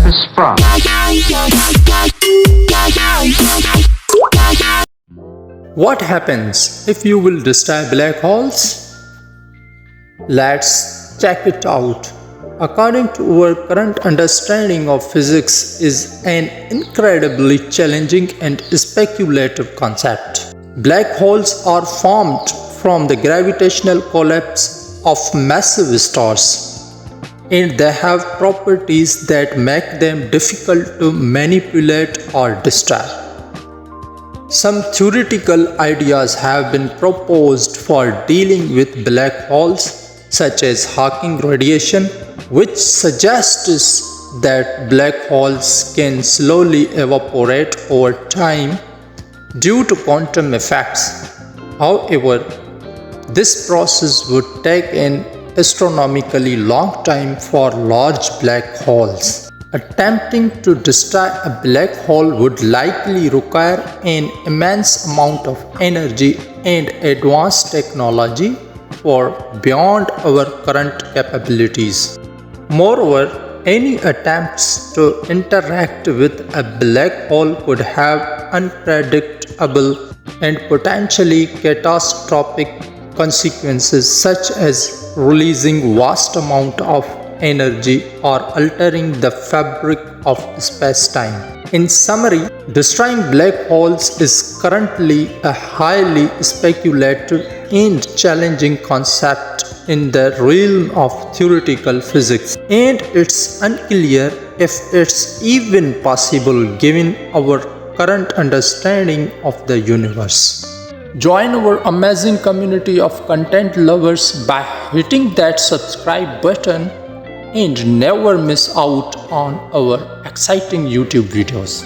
is from. What happens if you will destroy black holes? Let's check it out. According to our current understanding of physics is an incredibly challenging and speculative concept. Black holes are formed from the gravitational collapse of massive stars, and they have properties that make them difficult to manipulate or destroy. Some theoretical ideas have been proposed for dealing with black holes, such as Hawking radiation, which suggests that black holes can slowly evaporate over time due to quantum effects. However, this process would take an astronomically long time for large black holes. Attempting to destroy a black hole would likely require an immense amount of energy and advanced technology far beyond our current capabilities. Moreover, any attempts to interact with a black hole could have unpredictable and potentially catastrophic consequences, such as releasing vast amounts of energy or altering the fabric of space-time. In summary, destroying black holes is currently a highly speculative and challenging concept in the realm of theoretical physics, and it's unclear if it's even possible given our current understanding of the universe. Join our amazing community of content lovers by hitting that subscribe button and never miss out on our exciting YouTube videos.